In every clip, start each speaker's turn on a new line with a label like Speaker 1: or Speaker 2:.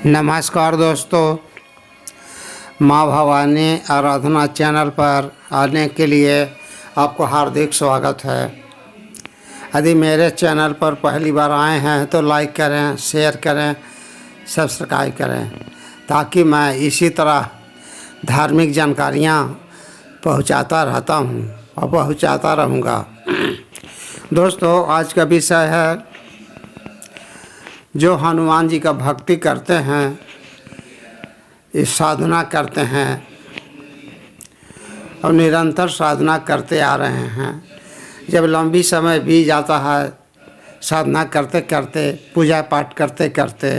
Speaker 1: नमस्कार दोस्तों, माँ भवानी आराधना चैनल पर आने के लिए आपको हार्दिक स्वागत है। यदि मेरे चैनल पर पहली बार आए हैं तो लाइक करें, शेयर करें, सब्सक्राइब करें ताकि मैं इसी तरह धार्मिक जानकारियाँ पहुँचाता रहता हूँ और पहुँचाता रहूँगा। दोस्तों, आज का विषय है जो हनुमान जी का भक्ति करते हैं, इस साधना करते हैं और निरंतर साधना करते आ रहे हैं। जब लंबी समय बीत जाता है साधना करते करते, पूजा पाठ करते करते,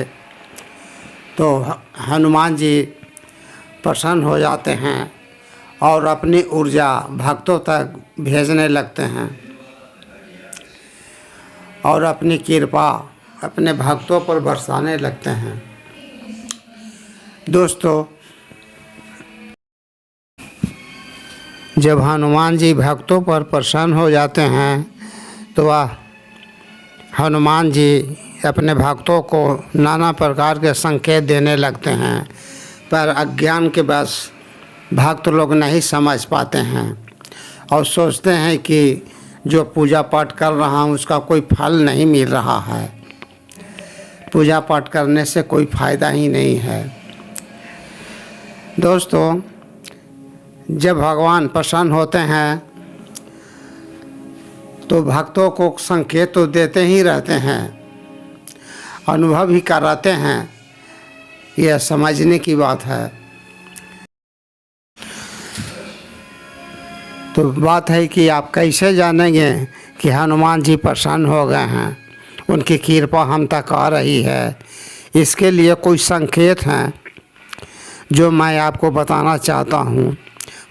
Speaker 1: तो हनुमान जी प्रसन्न हो जाते हैं और अपनी ऊर्जा भक्तों तक भेजने लगते हैं और अपनी कृपा अपने भक्तों पर बरसाने लगते हैं। दोस्तों, जब हनुमान जी भक्तों पर प्रसन्न हो जाते हैं तो वह हनुमान जी अपने भक्तों को नाना प्रकार के संकेत देने लगते हैं, पर अज्ञान के बस भक्त लोग नहीं समझ पाते हैं और सोचते हैं कि जो पूजा पाठ कर रहा हूँ उसका कोई फल नहीं मिल रहा है, पूजा पाठ करने से कोई फ़ायदा ही नहीं है। दोस्तों, जब भगवान प्रसन्न होते हैं तो भक्तों को संकेत तो देते ही रहते हैं, अनुभव ही कराते हैं। यह समझने की बात है। तो बात है कि आप कैसे जानेंगे कि हनुमान जी प्रसन्न हो गए हैं, उनकी कृपा हम तक आ रही है। इसके लिए कोई संकेत हैं जो मैं आपको बताना चाहता हूँ।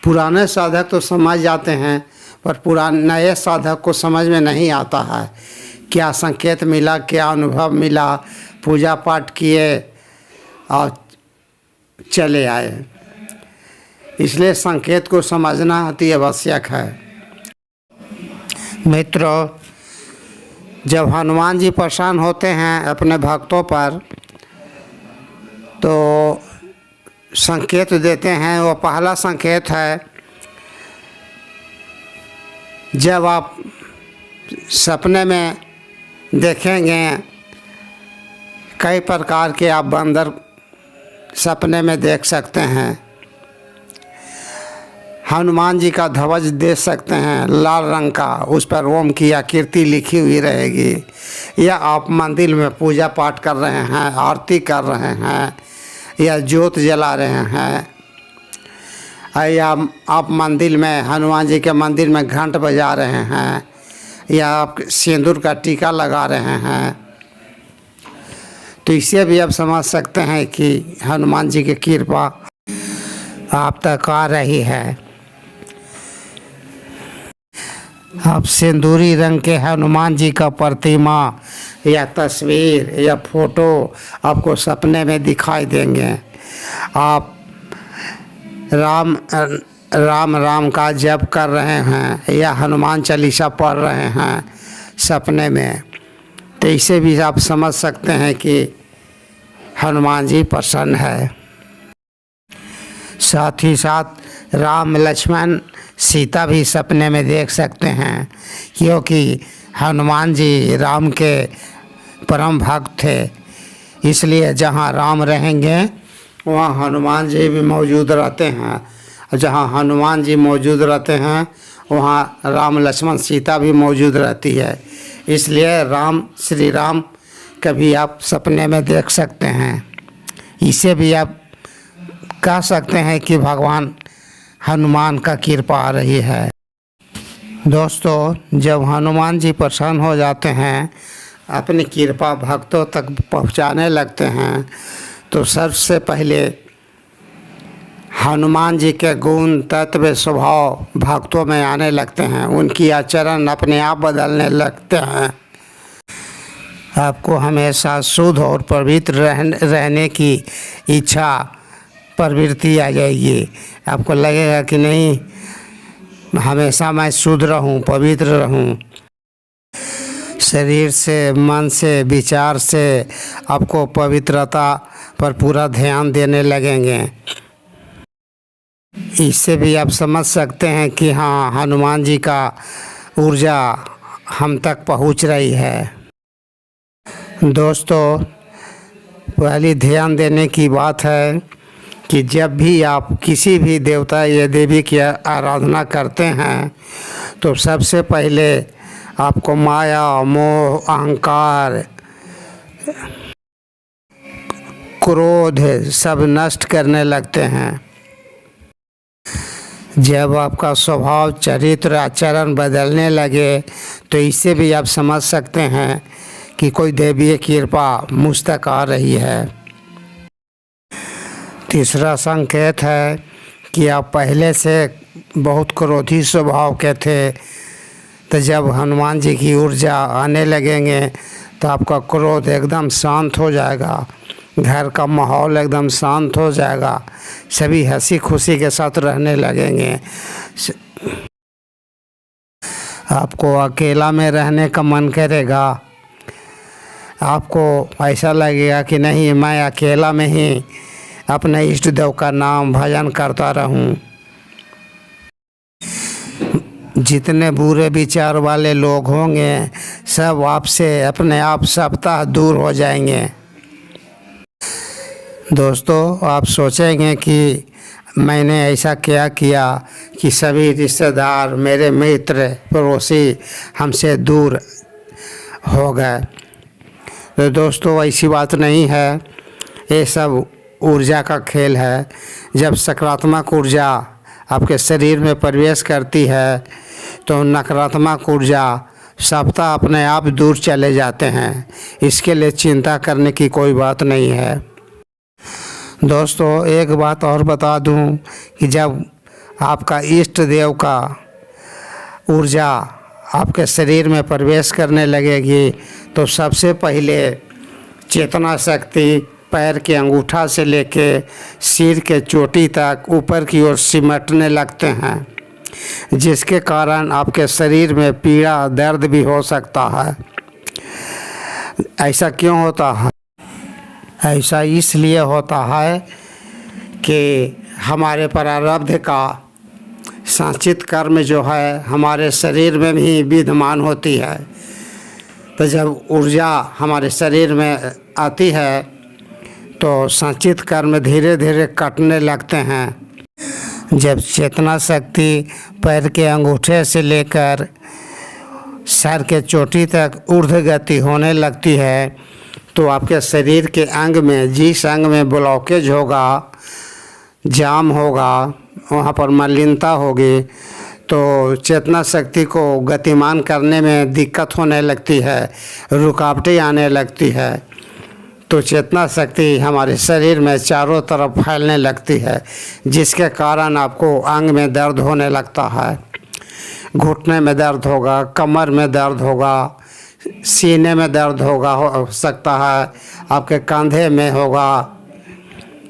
Speaker 1: पुराने साधक तो समझ जाते हैं, पर नए साधक को समझ में नहीं आता है क्या संकेत मिला, क्या अनुभव मिला। पूजा पाठ किए और चले आए, इसलिए संकेत को समझना अति आवश्यक है। मित्रों, जब हनुमान जी प्रसन्न होते हैं अपने भक्तों पर तो संकेत देते हैं। वो पहला संकेत है, जब आप सपने में देखेंगे कई प्रकार के आप बंदर सपने में देख सकते हैं। हनुमान जी का ध्वज देख सकते हैं लाल रंग का, उस पर ओम की आकृति लिखी हुई रहेगी। या आप मंदिर में पूजा पाठ कर रहे हैं, आरती कर रहे हैं या ज्योत जला रहे हैं, या आप मंदिर में हनुमान जी के मंदिर में घंट बजा रहे हैं या आप सिंदूर का टीका लगा रहे हैं, तो इससे भी आप समझ सकते हैं कि हनुमान जी की कृपा आप तक आ रही है। आप सिंदूरी रंग के हनुमान जी का प्रतिमा या तस्वीर या फोटो आपको सपने में दिखाई देंगे। आप राम राम राम का जप कर रहे हैं या हनुमान चालीसा पढ़ रहे हैं सपने में, तो इसे भी आप समझ सकते हैं कि हनुमान जी प्रसन्न है। साथ ही साथ राम लक्ष्मण सीता भी सपने में देख सकते हैं, क्योंकि हनुमान जी राम के परम भक्त थे। इसलिए जहाँ राम रहेंगे वहाँ हनुमान जी भी मौजूद रहते हैं, और जहाँ हनुमान जी मौजूद रहते हैं वहाँ राम लक्ष्मण सीता भी मौजूद रहती है। इसलिए श्री राम कभी आप सपने में देख सकते हैं। इसे भी आप कह सकते हैं कि भगवान हनुमान का कृपा आ रही है। दोस्तों, जब हनुमान जी प्रसन्न हो जाते हैं, अपनी कृपा भक्तों तक पहुंचाने लगते हैं, तो सबसे पहले हनुमान जी के गुण तत्व स्वभाव भक्तों में आने लगते हैं, उनकी आचरण अपने आप बदलने लगते हैं। आपको हमेशा शुद्ध और पवित्र रहने की इच्छा प्रवृत्ति आ जाएगी। आपको लगेगा कि नहीं, हमेशा मैं शुद्ध रहूं, पवित्र रहूं। शरीर से, मन से, विचार से आपको पवित्रता पर पूरा ध्यान देने लगेंगे। इससे भी आप समझ सकते हैं कि हाँ, हनुमान जी का ऊर्जा हम तक पहुंच रही है। दोस्तों, पहली ध्यान देने की बात है कि जब भी आप किसी भी देवता या देवी की आराधना करते हैं तो सबसे पहले आपको माया, मोह, अहंकार, क्रोध सब नष्ट करने लगते हैं। जब आपका स्वभाव, चरित्र, आचरण बदलने लगे तो इससे भी आप समझ सकते हैं कि कोई दैवीय कृपा मुझ तक आ रही है। तीसरा संकेत है कि आप पहले से बहुत क्रोधी स्वभाव के थे, तो जब हनुमान जी की ऊर्जा आने लगेंगे तो आपका क्रोध एकदम शांत हो जाएगा, घर का माहौल एकदम शांत हो जाएगा, सभी हंसी खुशी के साथ रहने लगेंगे। आपको अकेला में रहने का मन करेगा, आपको ऐसा लगेगा कि नहीं, मैं अकेला में ही अपने इष्ट देव का नाम भजन करता रहूं। जितने बुरे विचार वाले लोग होंगे सब आपसे अपने आप सप्ताह दूर हो जाएंगे। दोस्तों, आप सोचेंगे कि मैंने ऐसा क्या किया कि सभी रिश्तेदार, मेरे मित्र, पड़ोसी हमसे दूर हो गए। तो दोस्तों, ऐसी बात नहीं है, ये सब ऊर्जा का खेल है। जब सकारात्मक ऊर्जा आपके शरीर में प्रवेश करती है तो नकारात्मक ऊर्जा सप्ताह अपने आप दूर चले जाते हैं। इसके लिए चिंता करने की कोई बात नहीं है। दोस्तों, एक बात और बता दूं कि जब आपका इष्ट देव का ऊर्जा आपके शरीर में प्रवेश करने लगेगी तो सबसे पहले चेतना शक्ति पैर के अंगूठा से लेके सिर के चोटी तक ऊपर की ओर सिमटने लगते हैं, जिसके कारण आपके शरीर में पीड़ा, दर्द भी हो सकता है। ऐसा क्यों होता है? ऐसा इसलिए होता है कि हमारे प्रारब्ध का संचित कर्म जो है हमारे शरीर में भी विद्यमान होती है। तो जब ऊर्जा हमारे शरीर में आती है तो संचित कर्म धीरे धीरे कटने लगते हैं। जब चेतना शक्ति पैर के अंगूठे से लेकर सर के चोटी तक ऊर्ध्व गति होने लगती है तो आपके शरीर के अंग में, जिस अंग में ब्लॉकेज होगा, जाम होगा, वहाँ पर मलिनता होगी तो चेतना शक्ति को गतिमान करने में दिक्कत होने लगती है, रुकावटें आने लगती है। तो चेतना शक्ति हमारे शरीर में चारों तरफ फैलने लगती है, जिसके कारण आपको अंग में दर्द होने लगता है। घुटने में दर्द होगा, कमर में दर्द होगा, सीने में दर्द होगा, हो सकता है आपके कंधे में होगा,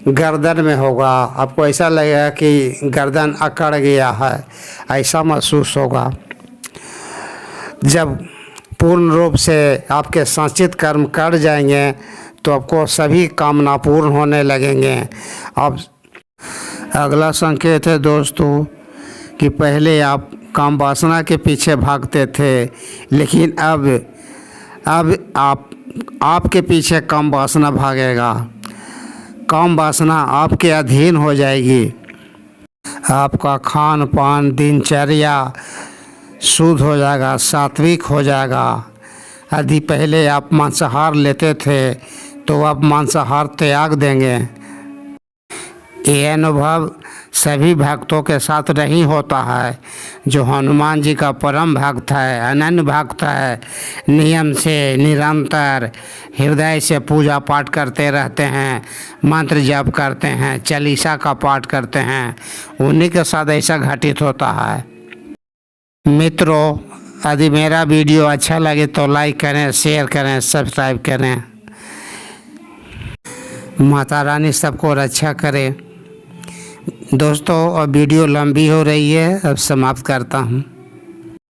Speaker 1: गर्दन में होगा। आपको ऐसा लगेगा कि गर्दन अकड़ गया है, ऐसा महसूस होगा। जब पूर्ण रूप से आपके संचित कर्म कट जाएंगे तो आपको सभी कामना पूर्ण होने लगेंगे। अब अगला संकेत है दोस्तों कि पहले आप काम वासना के पीछे भागते थे, लेकिन अब आपके पीछे काम वासना भागेगा। काम वासना आपके अधीन हो जाएगी। आपका खान पान, दिनचर्या शुद्ध हो जाएगा, सात्विक हो जाएगा। यदि पहले आप मांसाहार लेते थे तो आप मांसाहार त्याग देंगे। ये अनुभव सभी भक्तों के साथ नहीं होता है। जो हनुमान जी का परम भक्त है, अनन्य भक्त है, नियम से निरंतर हृदय से पूजा पाठ करते रहते हैं, मंत्र जप करते हैं, चालीसा का पाठ करते हैं, उन्हीं के साथ ऐसा घटित होता है। मित्रों, यदि मेरा वीडियो अच्छा लगे तो लाइक करें, शेयर करें, सब्सक्राइब करें। माता रानी सबको रक्षा करे। दोस्तों, अब वीडियो लंबी हो रही है, अब समाप्त करता हूँ।